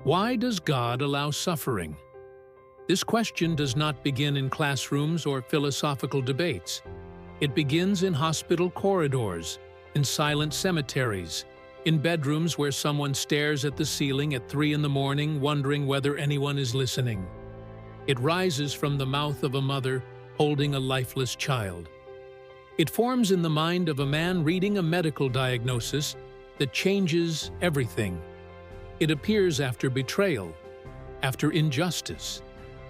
Why does God allow suffering? This question does not begin in classrooms or philosophical debates. It begins in hospital corridors, in silent cemeteries, in bedrooms where someone stares at the ceiling at 3 in the morning wondering whether anyone is listening. It rises from the mouth of a mother holding a lifeless child. It forms in the mind of a man reading a medical diagnosis that changes everything. It appears after betrayal, after injustice,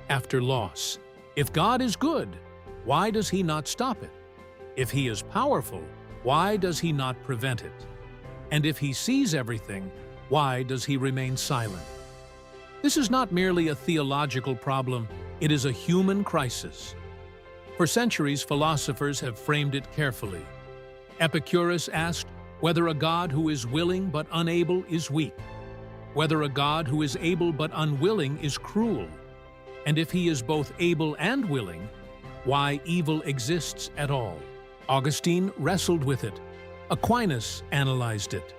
after loss. If God is good, why does He not stop it? If He is powerful, why does He not prevent it? And if He sees everything, why does He remain silent? This is not merely a theological problem, it is a human crisis. For centuries, philosophers have framed it carefully. Epicurus asked whether a God who is willing but unable is weak, whether a God who is able but unwilling is cruel, and if He is both able and willing, why evil exists at all. Augustine wrestled with it. Aquinas analyzed it.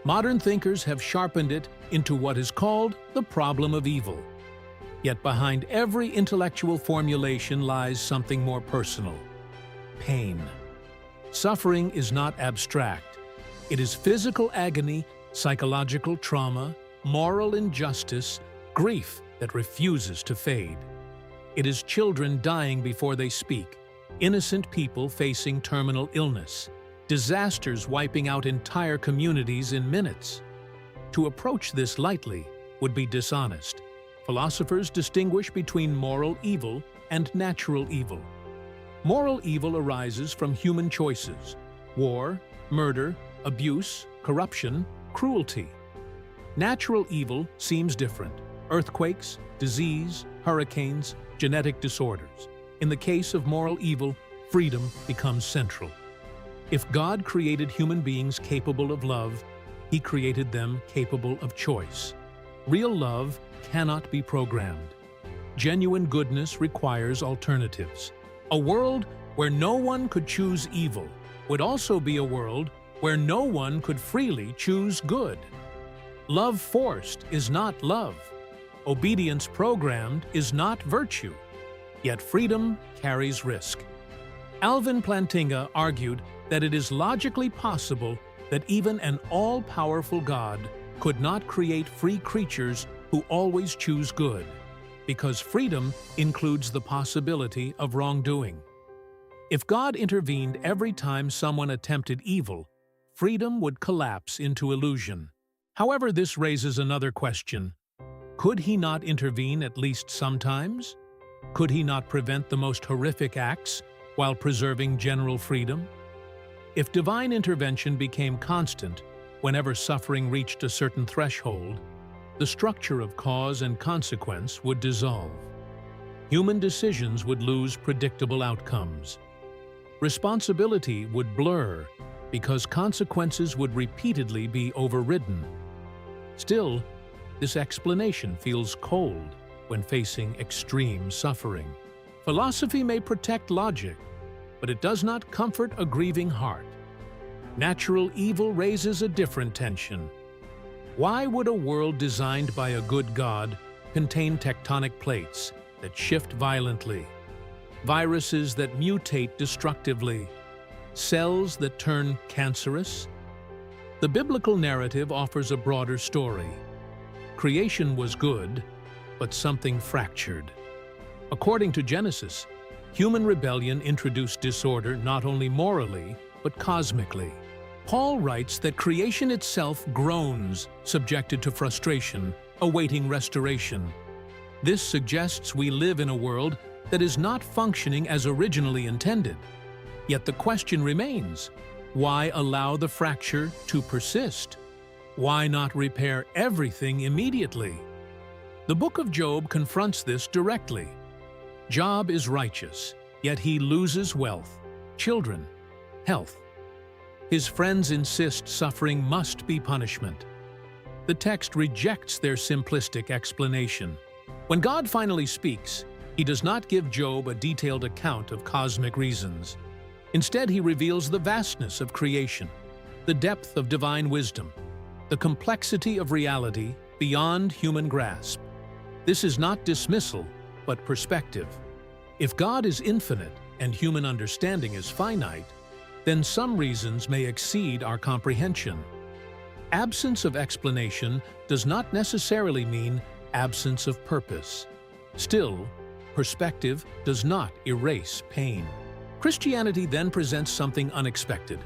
Modern thinkers have sharpened it into what is called the problem of evil. Yet behind every intellectual formulation lies something more personal: pain. Suffering is not abstract. It is physical agony, psychological trauma, moral injustice, grief that refuses to fade. It is children dying before they speak, innocent people facing terminal illness, disasters wiping out entire communities in minutes. To approach this lightly would be dishonest. Philosophers distinguish between moral evil and natural evil. Moral evil arises from human choices: war, murder, abuse, corruption, cruelty. Natural evil seems different: earthquakes, disease, hurricanes, genetic disorders. In the case of moral evil, freedom becomes central. If God created human beings capable of love, He created them capable of choice. Real love cannot be programmed. Genuine goodness requires alternatives. A world where no one could choose evil would also be a world where no one could freely choose good. Love forced is not love. Obedience programmed is not virtue. Yet freedom carries risk. Alvin Plantinga argued that it is logically possible that even an all-powerful God could not create free creatures who always choose good, because freedom includes the possibility of wrongdoing. If God intervened every time someone attempted evil, freedom would collapse into illusion. However, this raises another question. Could He not intervene at least sometimes? Could He not prevent the most horrific acts while preserving general freedom? If divine intervention became constant whenever suffering reached a certain threshold, the structure of cause and consequence would dissolve. Human decisions would lose predictable outcomes. Responsibility would blur because consequences would repeatedly be overridden. Still, this explanation feels cold when facing extreme suffering. Philosophy may protect logic, but it does not comfort a grieving heart. Natural evil raises a different tension. Why would a world designed by a good God contain tectonic plates that shift violently, viruses that mutate destructively, cells that turn cancerous? The biblical narrative offers a broader story. Creation was good, but something fractured. According to Genesis, human rebellion introduced disorder not only morally, but cosmically. Paul writes that creation itself groans, subjected to frustration, awaiting restoration. This suggests we live in a world that is not functioning as originally intended. Yet the question remains, why allow the fracture to persist? Why not repair everything immediately? The book of Job confronts this directly. Job is righteous, yet he loses wealth, children, health. His friends insist suffering must be punishment. The text rejects their simplistic explanation. When God finally speaks, He does not give Job a detailed account of cosmic reasons. Instead, He reveals the vastness of creation, the depth of divine wisdom, the complexity of reality, beyond human grasp. This is not dismissal, but perspective. If God is infinite and human understanding is finite, then some reasons may exceed our comprehension. Absence of explanation does not necessarily mean absence of purpose. Still, perspective does not erase pain. Christianity then presents something unexpected.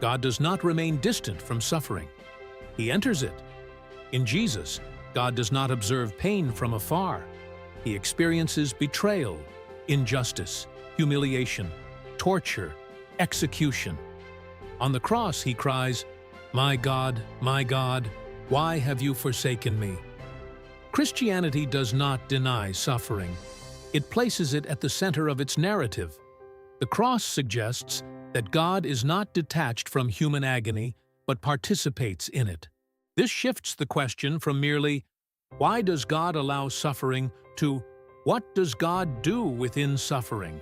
God does not remain distant from suffering. He enters it. In Jesus, God does not observe pain from afar. He experiences betrayal, injustice, humiliation, torture, execution. On the cross, he cries, my God, why have you forsaken me?" Christianity does not deny suffering. It places it at the center of its narrative. The cross suggests that God is not detached from human agony, but participates in it. This shifts the question from merely, "Why does God allow suffering?" to, "What does God do within suffering?"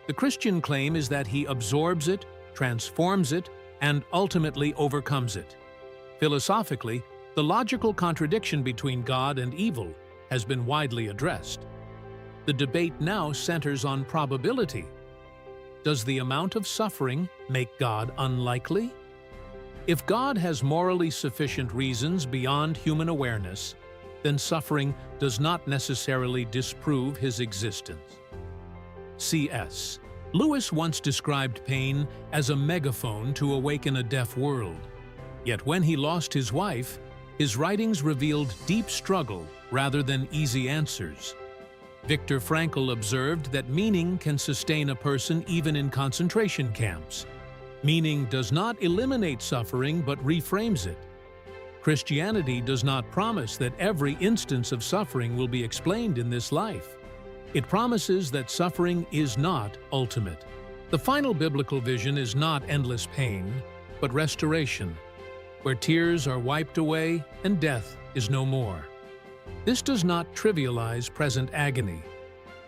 The Christian claim is that He absorbs it, transforms it, and ultimately overcomes it. Philosophically, the logical contradiction between God and evil has been widely addressed. The debate now centers on probability. Does the amount of suffering make God unlikely? If God has morally sufficient reasons beyond human awareness, then suffering does not necessarily disprove His existence. C.S. Lewis once described pain as a megaphone to awaken a deaf world. Yet when he lost his wife, his writings revealed deep struggle rather than easy answers. Viktor Frankl observed that meaning can sustain a person even in concentration camps. Meaning does not eliminate suffering but reframes it. Christianity does not promise that every instance of suffering will be explained in this life. It promises that suffering is not ultimate. The final biblical vision is not endless pain, but restoration, where tears are wiped away and death is no more. This does not trivialize present agony.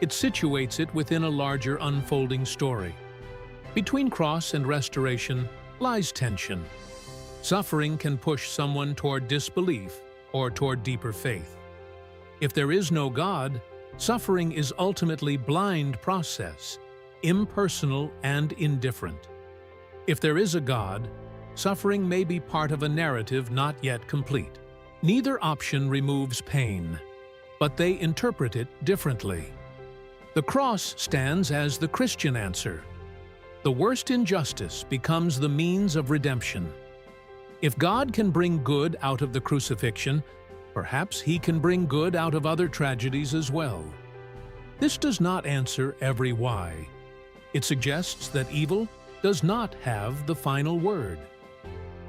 It situates it within a larger unfolding story. Between cross and restoration lies tension. Suffering can push someone toward disbelief or toward deeper faith. If there is no God, suffering is ultimately blind process, impersonal and indifferent. If there is a God, suffering may be part of a narrative not yet complete. Neither option removes pain, but they interpret it differently. The cross stands as the Christian answer. The worst injustice becomes the means of redemption. If God can bring good out of the crucifixion, perhaps He can bring good out of other tragedies as well. This does not answer every why. It suggests that evil does not have the final word.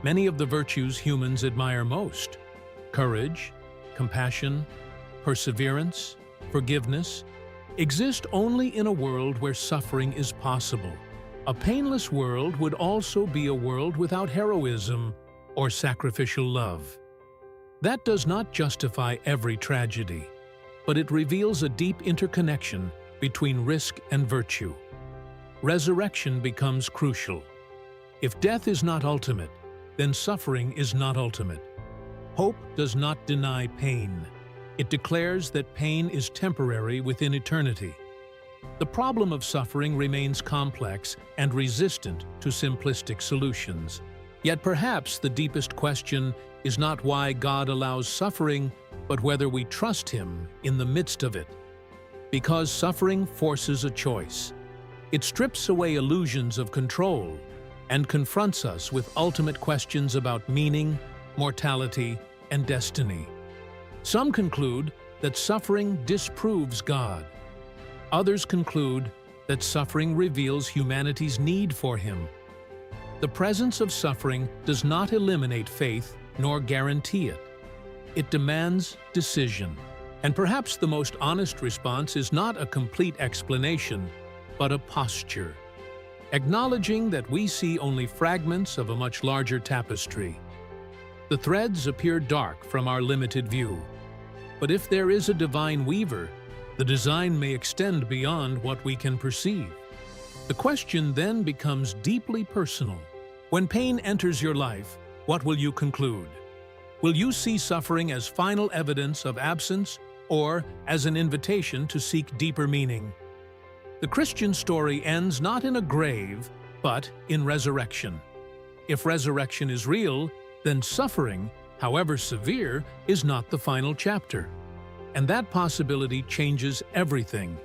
Many of the virtues humans admire most, courage, compassion, perseverance, forgiveness, exist only in a world where suffering is possible. A painless world would also be a world without heroism or sacrificial love. That does not justify every tragedy, but it reveals a deep interconnection between risk and virtue. Resurrection becomes crucial. If death is not ultimate, then suffering is not ultimate. Hope does not deny pain. It declares that pain is temporary within eternity. The problem of suffering remains complex and resistant to simplistic solutions. Yet perhaps the deepest question is not why God allows suffering, but whether we trust Him in the midst of it. Because suffering forces a choice. It strips away illusions of control and confronts us with ultimate questions about meaning, mortality, and destiny. Some conclude that suffering disproves God. Others conclude that suffering reveals humanity's need for Him. The presence of suffering does not eliminate faith nor guarantee it. It demands decision. And perhaps the most honest response is not a complete explanation, but a posture, acknowledging that we see only fragments of a much larger tapestry. The threads appear dark from our limited view, but if there is a divine weaver, the design may extend beyond what we can perceive. The question then becomes deeply personal. When pain enters your life, what will you conclude? Will you see suffering as final evidence of absence or as an invitation to seek deeper meaning? The Christian story ends not in a grave, but in resurrection. If resurrection is real, then suffering, however severe, is not the final chapter. And that possibility changes everything.